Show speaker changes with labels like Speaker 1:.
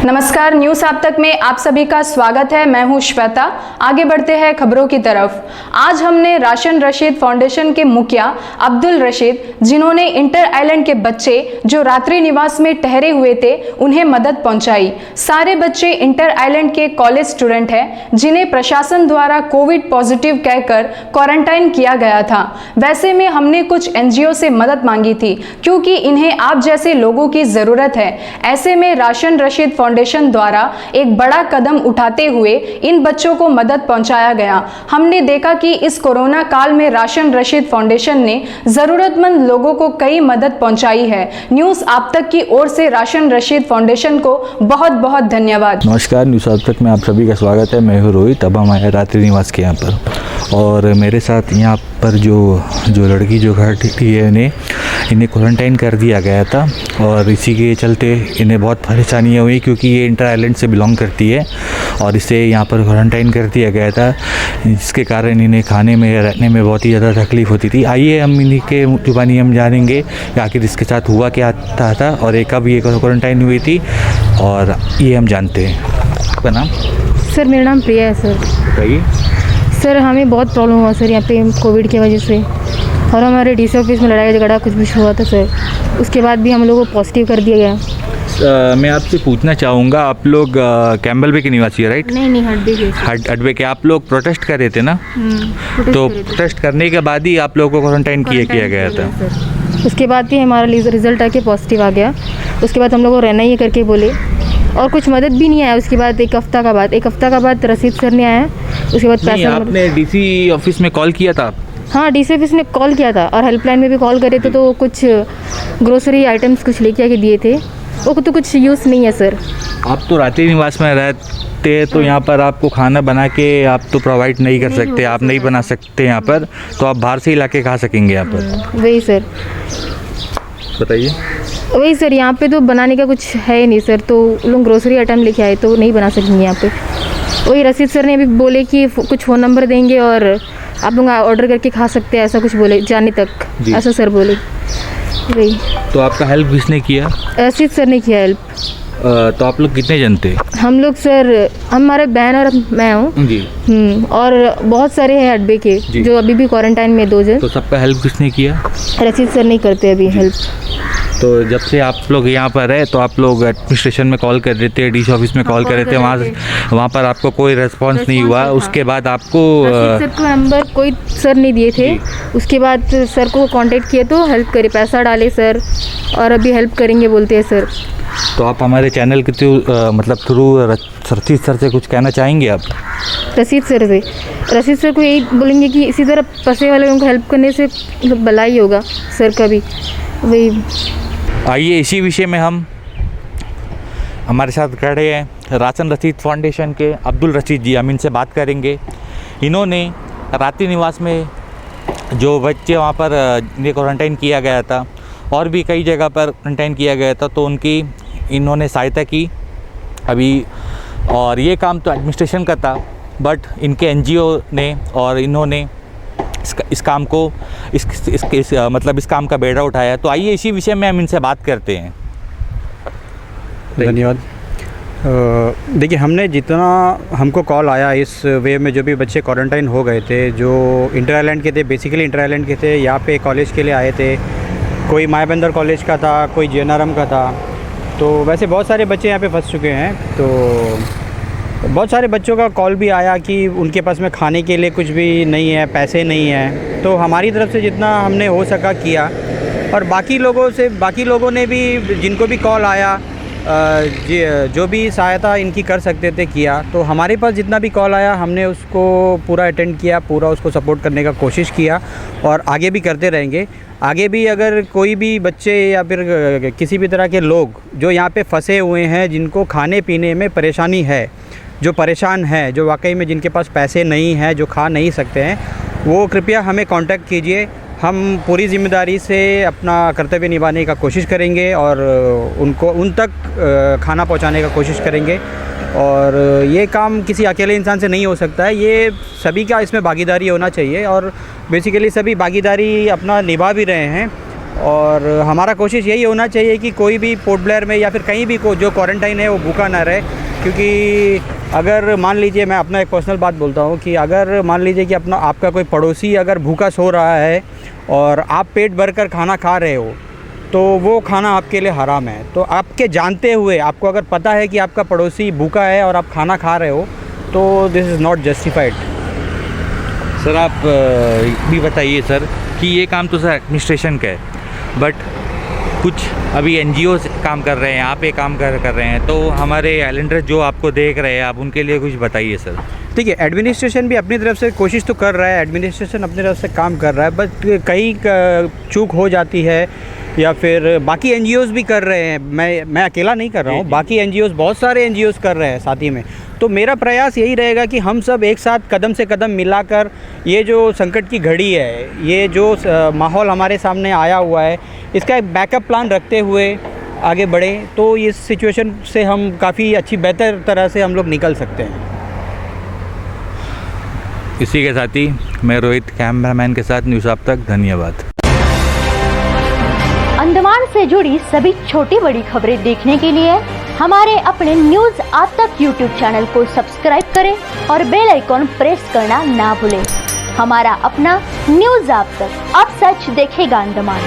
Speaker 1: नमस्कार, न्यूज आप तक में आप सभी का स्वागत है। मैं हूं श्वेता। आगे बढ़ते हैं खबरों की तरफ। आज हमने राशन रशीद फाउंडेशन के मुखिया अब्दुल रशीद, जिन्होंने इंटर आइलैंड के बच्चे जो रात्रि निवास में ठहरे हुए थे, उन्हें मदद पहुंचाई। सारे बच्चे इंटर आइलैंड के कॉलेज स्टूडेंट हैं, जिन्हें प्रशासन द्वारा कोविड पॉजिटिव कहकर क्वारंटाइन किया गया था। वैसे में हमने कुछ एनजीओ से मदद मांगी थी, क्योंकि इन्हें आप जैसे लोगों की जरूरत है। ऐसे में राशन रशीद फाउंडेशन द्वारा एक बड़ा कदम उठाते हुए इन बच्चों को मदद पहुंचाया गया। हमने देखा कि इस कोरोना काल में राशन रशीद फाउंडेशन ने जरूरतमंद लोगों को कई मदद पहुंचाई है। न्यूज आप तक की ओर से राशन रशीद फाउंडेशन को बहुत बहुत धन्यवाद।
Speaker 2: नमस्कार, न्यूज आप तक में आप सभी का स्वागत है। मैं हूँ रोहित। अब हम आए रात्रि निवास के यहाँ पर, और मेरे साथ यहाँ पर जो लड़की जो घर थी इन्हें क्वारंटाइन कर दिया गया था, और इसी के चलते इन्हें बहुत परेशानियाँ हुई, क्योंकि ये इंटर आइलैंड से बिलोंग करती है और इसे यहाँ पर क्वारंटाइन कर दिया गया था, जिसके कारण इन्हें खाने में रहने में बहुत ही ज़्यादा तकलीफ़ होती थी। आइए हम इन्हीं के जुबानी हम जानेंगे कि आखिर इसके साथ हुआ क्या था और कब ये क्वारंटाइन हुई थी, और ये हम जानते हैं। आपका नाम?
Speaker 3: सर, मेरा नाम प्रिया है सर।
Speaker 2: बताइए
Speaker 3: सर, हमें बहुत प्रॉब्लम हुआ सर यहाँ पे कोविड की वजह से, और हमारे डीसी ऑफिस में लड़ाई झगड़ा कुछ भी हुआ था सर। उसके बाद भी हम लोगों को पॉजिटिव कर दिया गया।
Speaker 2: मैं आपसे पूछना चाहूँगा, आप लोग कैम्बल बे के निवासी है, राइट?
Speaker 3: नहीं, हडबे के।
Speaker 2: हडबे के। आप लोग प्रोटेस्ट कर रहे थे ना? तो प्रोटेस्ट करने के बाद ही आप लोगों को क्वारंटाइन किया गया था।
Speaker 3: उसके बाद भी हमारा रिजल्ट आके पॉजिटिव आ गया। उसके बाद हम लोग को रहना ही करके बोले, और कुछ मदद भी नहीं आया। उसके बाद एक हफ्ता का बाद रशीद सर ने आया। उसके बाद पैसा
Speaker 2: आपने डीसी ऑफिस में कॉल किया था?
Speaker 3: हाँ, डीसी ऑफिस ने कॉल किया था, और हेल्पलाइन में भी कॉल करे थे, तो कुछ ग्रोसरी आइटम्स कुछ लेके आके दिए थे। वो तो कुछ यूज़ नहीं है सर।
Speaker 2: आप तो रात्रि निवास में रहते हैं, तो यहाँ पर आपको खाना बना के आप तो प्रोवाइड नहीं कर सकते, आप नहीं बना सकते यहाँ पर, तो आप बाहर से ही ला के खा सकेंगे यहाँ पर।
Speaker 3: वही सर।
Speaker 2: बताइए।
Speaker 3: वही सर, यहाँ पे तो बनाने का कुछ है ही नहीं सर, तो लोग ग्रोसरी आइटम लेके आए तो नहीं बना सकेंगे यहाँ पे। वही रशीद सर ने अभी बोले कि कुछ फ़ोन नंबर देंगे और आप लोग ऑर्डर करके खा सकते हैं, ऐसा कुछ बोले जाने तक, ऐसा सर बोले। वही। तो
Speaker 2: आपका हेल्प किसने किया?
Speaker 3: रशीद सर ने किया हेल्प।
Speaker 2: तो आप लोग कितने जन थे?
Speaker 3: हम लोग सर, हमारे बहन और मैं हूँ जी। और बहुत सारे हैं हडबे के जो अभी भी क्वारंटाइन में 2 जन।
Speaker 2: तो सबका हेल्प किसने किया?
Speaker 3: रशीद सर नहीं करते अभी हेल्प।
Speaker 2: तो जब से आप लोग यहाँ पर है, तो आप लोग एडमिनिस्ट्रेशन में कॉल कर देते हैं, डीसी ऑफिस में कॉल कर देते हैं, वहाँ पर आपको कोई रेस्पॉन्स नहीं हुआ। उसके बाद आपको
Speaker 3: सर को नंबर कोई सर नहीं दिए थे। उसके बाद सर को कांटेक्ट किए तो हेल्प करे, पैसा डाले सर, और अभी हेल्प करेंगे बोलते हैं सर।
Speaker 2: तो आप हमारे चैनल के थ्रू रशीद सर से कुछ कहना चाहेंगे आप?
Speaker 3: रशीद सर को यही बोलेंगे कि इसी तरह फंसे वाले लोगों को हेल्प करने से भला ही होगा सर का भी। वही।
Speaker 2: आइए इसी विषय में हम हमारे साथ खड़े हैं राशन रशीद फाउंडेशन के अब्दुल रशीद जी, हम इनसे बात करेंगे। इन्होंने रात्रि निवास में जो बच्चे वहाँ पर इन्हें क्वारंटाइन किया गया था, और भी कई जगह पर क्वारंटाइन किया गया था, तो उनकी इन्होंने सहायता की अभी। और ये काम तो एडमिनिस्ट्रेशन का था, बट इनके एनजीओ ने और इन्होंने इस काम को इस काम का बेड़ा उठाया। तो आइए इसी विषय में हम इनसे बात करते हैं।
Speaker 4: धन्यवाद। देखिए, हमने जितना हमको कॉल आया इस वे में, जो भी बच्चे क्वारंटाइन हो गए थे, जो इंटर आइलैंड के थे, बेसिकली इंटर आइलैंड के थे, यहाँ पे कॉलेज के लिए आए थे। कोई मायाबंदर कॉलेज का था, कोई जेएनआरएम का था। तो वैसे बहुत सारे बच्चे यहाँ पे फंस चुके हैं। तो बहुत सारे बच्चों का कॉल भी आया कि उनके पास में खाने के लिए कुछ भी नहीं है, पैसे नहीं हैं। तो हमारी तरफ से जितना हमने हो सका किया, और बाकी लोगों ने भी, जिनको भी कॉल आया, जो भी सहायता इनकी कर सकते थे किया। तो हमारे पास जितना भी कॉल आया हमने उसको पूरा अटेंड किया, पूरा उसको सपोर्ट करने का कोशिश किया, और आगे भी करते रहेंगे। आगे भी अगर कोई भी बच्चे या फिर किसी भी तरह के लोग जो यहाँ पे फंसे हुए हैं, जिनको खाने पीने में परेशानी है, जो परेशान हैं, जो वाकई में जिनके पास पैसे नहीं हैं, जो खा नहीं सकते हैं, वो कृपया हमें कांटेक्ट कीजिए। हम पूरी ज़िम्मेदारी से अपना कर्तव्य निभाने का कोशिश करेंगे, और उन तक खाना पहुंचाने का कोशिश करेंगे। और ये काम किसी अकेले इंसान से नहीं हो सकता है, ये सभी का इसमें भागीदारी होना चाहिए, और बेसिकली सभी भागीदारी अपना निभा भी रहे हैं। और हमारा कोशिश यही होना चाहिए कि कोई भी पोर्ट ब्लेयर में या फिर कहीं भी को जो क्वारंटाइन है वो भूखा ना रहे, क्योंकि अगर मान लीजिए, मैं अपना एक पर्सनल बात बोलता हूँ कि अगर मान लीजिए कि आपका कोई पड़ोसी अगर भूखा सो रहा है और आप पेट भर कर खाना खा रहे हो, तो वो खाना आपके लिए हराम है। तो आपके जानते हुए, आपको अगर पता है कि आपका पड़ोसी भूखा है और आप खाना खा रहे हो, तो this is not justified.
Speaker 2: Sir आप भी बताइए सर कि ये काम तो सर एडमिनिस्ट्रेशन का है, बट कुछ अभी एनजीओ काम कर रहे हैं, आप ये काम कर रहे हैं, तो हमारे आइलैंडर्स जो आपको देख रहे हैं, आप उनके लिए कुछ बताइए सर।
Speaker 4: ठीक है, एडमिनिस्ट्रेशन भी अपनी तरफ से कोशिश तो कर रहा है, एडमिनिस्ट्रेशन अपनी तरफ से काम कर रहा है, बट कई चूक हो जाती है, या फिर बाकी एनजीओज़ भी कर रहे हैं। मैं अकेला नहीं कर रहा हूँ, बाकी एनजीओज़, बहुत सारे एनजीओज़ कर रहे हैं साथ ही में। तो मेरा प्रयास यही रहेगा कि हम सब एक साथ कदम से कदम मिलाकर ये जो संकट की घड़ी है, ये जो माहौल हमारे सामने आया हुआ है, इसका एक बैकअप प्लान रखते हुए आगे बढ़ें, तो इस सिचुएशन से हम काफ़ी अच्छी बेहतर तरह से हम लोग निकल सकते हैं।
Speaker 2: इसी के साथ ही मैं रोहित कैमरामैन के साथ न्यूज़ आप तक, धन्यवाद।
Speaker 5: अंडमान से जुड़ी सभी छोटी बड़ी खबरें देखने के लिए हमारे अपने न्यूज आप तक यूट्यूब चैनल को सब्सक्राइब करें और बेल आइकॉन प्रेस करना ना भूलें। हमारा अपना न्यूज आप तक, अब सच देखेगा अंडमान।